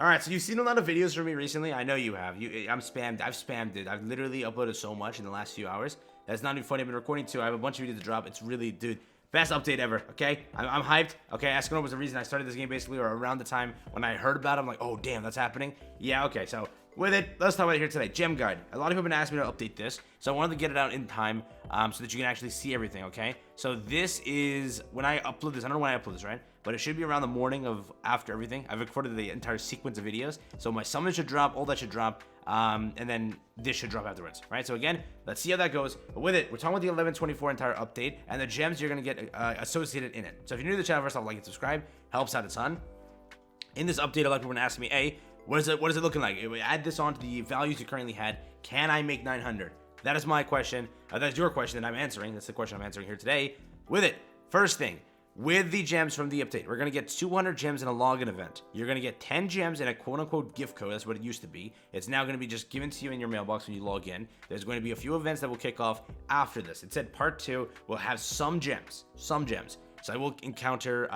All right, so you've seen a lot of videos from me recently. I know you have. I've spammed it. I've literally uploaded so much in the last few hours. That's not even funny. I've been recording too. I have a bunch of videos to drop. It's really, dude, best update ever, okay? I'm hyped. Okay, Escanor was the reason I started this game basically, or around the time when I heard about it. I'm like, oh, damn, that's happening. Yeah, okay, so with it, let's talk about it here today. Gem Guide. A lot of people have been asking me to update this, so I wanted to get it out in time so that you can actually see everything, okay? So this is, when I upload this, I don't know when I upload this, right? But it should be around the morning of after everything. I've recorded the entire sequence of videos, so my summon should drop, all that should drop, and then this should drop afterwards, right? So again, let's see how that goes. But with it, we're talking about the 1124 entire update and the gems you're gonna get associated in it. So if you're new to the channel, first off, like and subscribe, helps out a ton. In this update, a lot of people are asking me, hey, what is it looking like? If we add this on to the values you currently had, can I make 900? That is my question. That's your question that I'm answering. That's the question I'm answering here today. With it, first thing, with the gems from the update, we're going to get 200 gems in a login event. You're going to get 10 gems in a quote-unquote gift code. That's what it used to be. It's now going to be just given to you in your mailbox when you log in. There's going to be a few events that will kick off after this. It said part 2 will have some gems. So I will encounter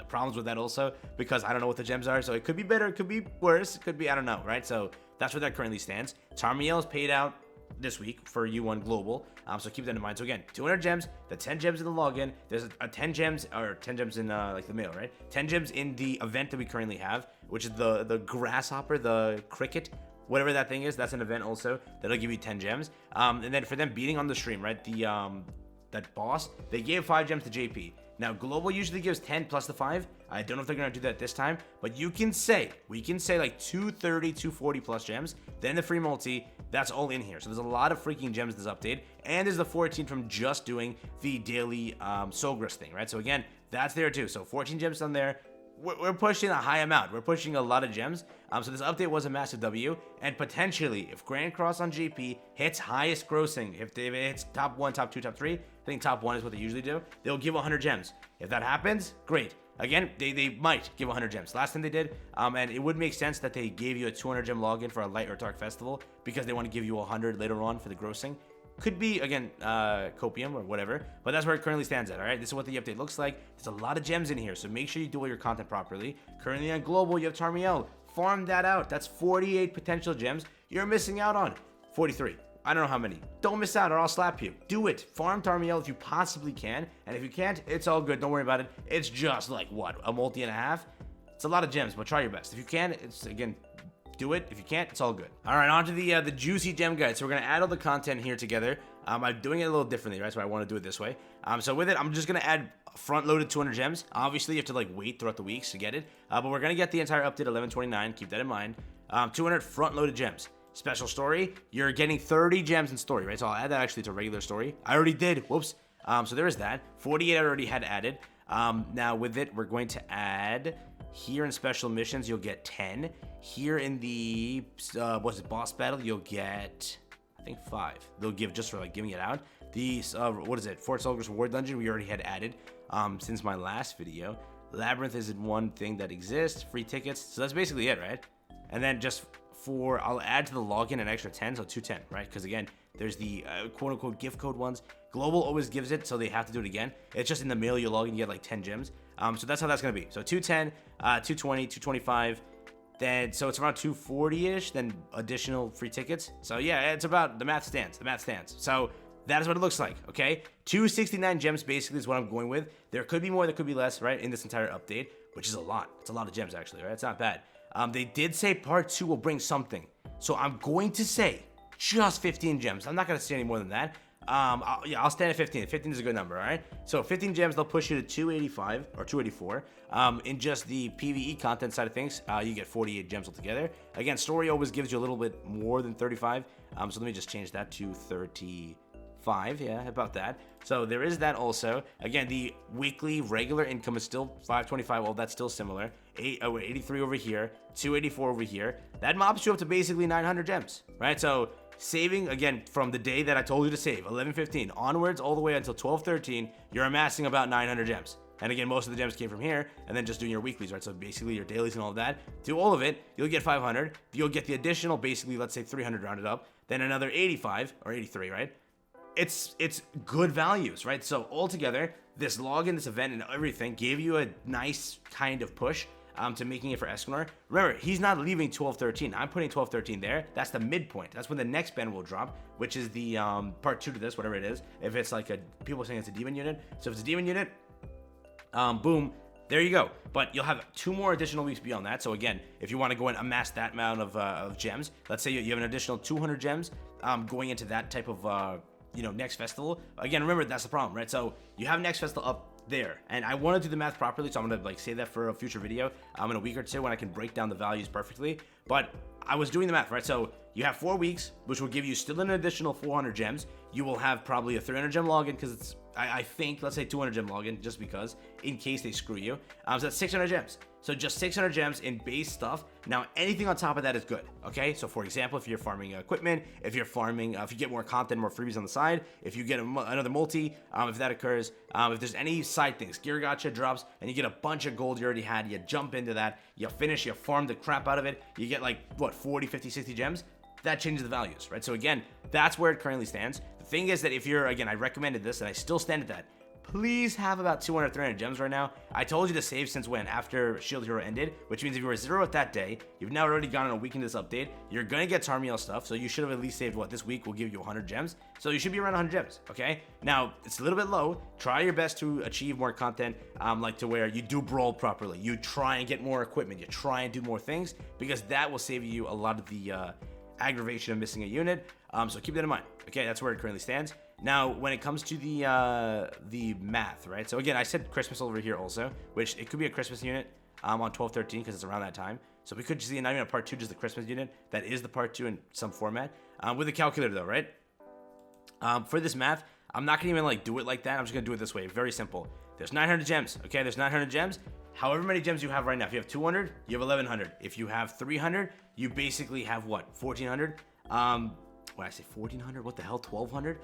problems with that also because I don't know what the gems are. So it could be better, it could be worse, it could be, I don't know, right? So that's where that currently stands. Tarmiel is paid out this week for U1 Global, so keep that in mind. So again, 200 gems, the 10 gems in the login, there's a 10 gems in like the mail, right? 10 gems in the event that we currently have, which is the grasshopper, the cricket, whatever that thing is. That's an event also that'll give you 10 gems. And then for them beating on the stream, right, the that boss, they gave 5 gems to JP. Now, Global usually gives 10 plus the 5. I don't know if they're going to do that this time, but we can say like 230, 240 plus gems. Then the free multi, that's all in here. So there's a lot of freaking gems this update. And there's the 14 from just doing the daily Solgrus thing, right? So again, that's there too. So 14 gems on there. We're pushing a high amount. We're pushing a lot of gems. So this update was a massive W. And potentially, if Grand Cross on GP hits highest grossing, if it hits top 1, top 2, top 3, I think top 1 is what they usually do, they'll give 100 gems. If that happens, great. Again, they might give 100 gems. Last time they did, and it would make sense that they gave you a 200 gem login for a light or dark festival because they want to give you 100 later on for the grossing. Could be, again, copium or whatever, but that's where it currently stands at, all right? This is what the update looks like. There's a lot of gems in here, so make sure you do all your content properly. Currently on Global, you have Tarmiel. Farm that out. That's 48 potential gems you're missing out on. 43. I don't know how many. Don't miss out or I'll slap you. Do it. Farm Tarmiel if you possibly can, and if you can't, it's all good. Don't worry about it. It's just like, what, a multi and a half? It's a lot of gems, but try your best. If you can, it's, again, do it. If you can't, it's all good. All right, on to the juicy gem guide. So we're gonna add all the content here together. I'm doing it a little differently, right? So I want to do it this way. So with it, I'm just gonna add front-loaded 200 gems. Obviously, you have to like wait throughout the weeks to get it, but we're gonna get the entire update 1129. Keep that in mind. 200 front-loaded gems. Special story, you're getting 30 gems in story, right? So I'll add that actually to regular story. I already did. Whoops. So there is that. 48 I already had added. Now with it, we're going to add. Here in special missions, you'll get 10. Here in the, boss battle, you'll get, I think 5. They'll give just for like giving it out. The, Fort Solgrus War Dungeon, we already had added since my last video. Labyrinth is one thing that exists. Free tickets. So that's basically it, right? And then just for, I'll add to the login an extra 10, so 210, right? Because again, there's the quote-unquote gift code ones. Global always gives it, so they have to do it again. It's just in the mail you log in, you get like 10 gems. So that's how that's going to be. So 210, 220, 225, then, so it's around 240-ish, then additional free tickets. So yeah, it's about, the math stands. So that is what it looks like, okay? 269 gems basically is what I'm going with. There could be more, there could be less, right, in this entire update, which is a lot. It's a lot of gems, actually, right? It's not bad. They did say part 2 will bring something. So I'm going to say just 15 gems. I'm not going to say any more than that. I'll stand at 15. 15 is a good number, all right? So 15 gems, they'll push you to 285 or 284. In just the PvE content side of things, you get 48 gems altogether. Again, story always gives you a little bit more than 35. So let me just change that to 35. Yeah, about that. So there is that also. Again, the weekly regular income is still 525. Well, that's still similar. 83 over here, 284 over here. That mobs you up to basically 900 gems, right? So saving, again, from the day that I told you to save, 11:15 onwards all the way until 12:13, you're amassing about 900 gems. And again, most of the gems came from here, and then just doing your weeklies, right? So basically your dailies and all of that. Do all of it, you'll get 500. You'll get the additional, basically, let's say 300 rounded up. Then another 85, or 83, right? It's good values, right? So altogether, this login, this event, and everything gave you a nice kind of push. to making it for Escanor. Remember, he's not leaving 12-13. I'm putting 12-13 there. That's the midpoint. That's when the next band will drop, which is the part 2 to this, whatever it is. If it's like people saying it's a demon unit. So if it's a demon unit, boom, there you go. But you'll have 2 more additional weeks beyond that. So again, if you want to go and amass that amount of gems, let's say you have an additional 200 gems going into that type of next festival. Again, remember, that's the problem, right? So you have next festival up there, and I want to do the math properly, so I'm gonna like save that for a future video in a week or two when I can break down the values perfectly. But I was doing the math, right? So you have 4 weeks, which will give you still an additional 400 gems. You will have probably a 300 gem login, because it's I think, let's say 200 gem login, just because, in case they screw you. So that's 600 gems. So just 600 gems in base stuff. Now, anything on top of that is good, okay? So for example, if you're farming equipment, if you're farming, if you get more content, more freebies on the side, if you get another multi, if that occurs, if there's any side things, gear gacha drops, and you get a bunch of gold you already had, you jump into that, you finish, you farm the crap out of it, you get like, what, 40, 50, 60 gems? That changes the values, right? So again, that's where it currently stands. The thing is that if you're, again, I recommended this and I still stand at that. Please have about 200, 300 gems right now. I told you to save since when? After Shield Hero ended, which means if you were 0 at that day, you've now already gone on a week into this update, you're gonna get Tarmiel stuff, so you should have at least saved, what, this week will give you 100 gems? So you should be around 100 gems, okay? Now, it's a little bit low. Try your best to achieve more content, like to where you do brawl properly. You try and get more equipment. You try and do more things, because that will save you a lot of the aggravation of missing a unit. So keep that in mind. Okay, that's where it currently stands. Now, when it comes to the math, right? So again, I said Christmas over here also, which it could be a Christmas unit on 12-13 because it's around that time. So we could see not even a part 2, just the Christmas unit. That is the part 2 in some format. With a calculator though, right? For this math, I'm not gonna even like do it like that. I'm just gonna do it this way. Very simple. There's 900 gems. Okay, there's 900 gems. However many gems you have right now. If you have 200, you have 1100. If you have 300, you basically have what? 1400. When I say 1400, what the hell? 1200.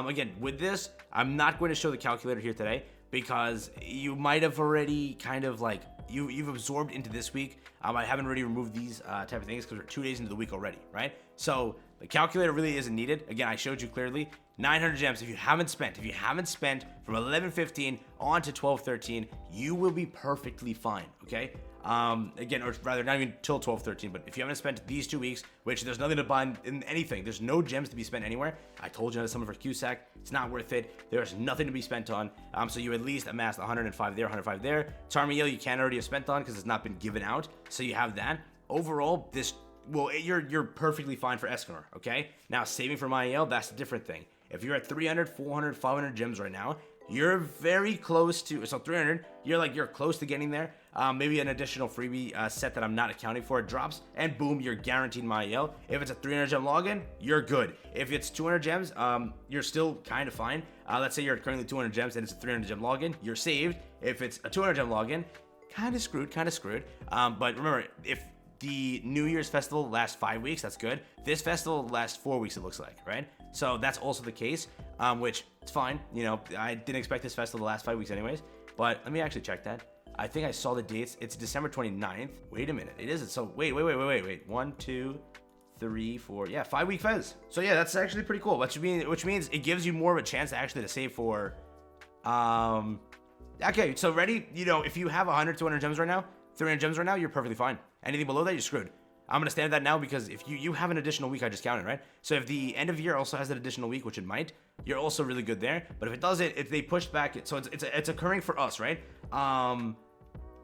Again, with this, I'm not going to show the calculator here today because you might have already kind of like you've absorbed into this week. I haven't already removed these type of things because we're 2 days into the week already, right? So the calculator really isn't needed. Again, I showed you clearly 900 gems. If you haven't spent from 11:15 on to 12:13, you will be perfectly fine. Okay. Again, or rather, not even till 12:13, but if you haven't spent these 2 weeks, which there's nothing to buy in anything, there's no gems to be spent anywhere. I told you some of our QSAC, it's not worth it. There's nothing to be spent on. So you at least amassed 105 there, 105 there. Tarmiel, you can already have spent on because it's not been given out. So you have that. Overall, you're perfectly fine for Escanor, okay? Now, saving from IEL, that's a different thing. If you're at 300, 400, 500 gems right now, you're very close to, so 300, you're close to getting there. Maybe an additional freebie set that I'm not accounting for drops, and boom, you're guaranteed my IEL. If it's a 300 gem login, you're good. If it's 200 gems, you're still kind of fine. Let's say you're currently 200 gems and it's a 300 gem login, you're saved. If it's a 200 gem login, kind of screwed. But remember, if the New Year's festival lasts 5 weeks, that's good. This festival lasts 4 weeks, it looks like, right? So that's also the case, which it's fine. I didn't expect this festival to last 5 weeks anyways, but let me actually check that. I think I saw the dates. It's December 29th. Wait a minute. It isn't. So wait. 1, 2, 3, 4. Yeah, 5 week fez. So yeah, that's actually pretty cool. Which means it gives you more of a chance to save for. Okay, so ready? If you have 100, 200 gems right now, 300 gems right now, you're perfectly fine. Anything below that, you're screwed. I'm gonna stand at that now because if you have an additional week, I just counted, right? So if the end of year also has an additional week, which it might, you're also really good there. But if it doesn't, if they push back, so it's occurring for us, right?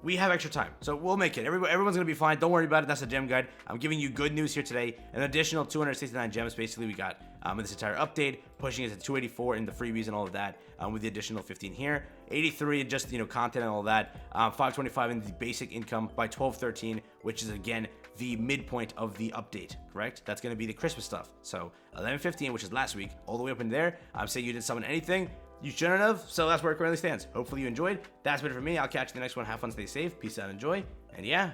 We have extra time, so we'll make it. Everyone's gonna be fine. Don't worry about it. That's a gem guide. I'm giving you good news here today. An additional 269 gems, basically, we got in this entire update, pushing it to 284 in the freebies and all of that, with the additional 15 here. 83 just content and all that. 525 in the basic income by 12:13, which is again the midpoint of the update. Correct? That's gonna be the Christmas stuff. So 11:15, which is last week, all the way up in there. I'm saying you didn't summon anything. You shouldn't have, so that's where it currently stands. Hopefully you enjoyed. That's it for me. I'll catch you in the next one. Have fun, stay safe, peace out, enjoy, and yeah,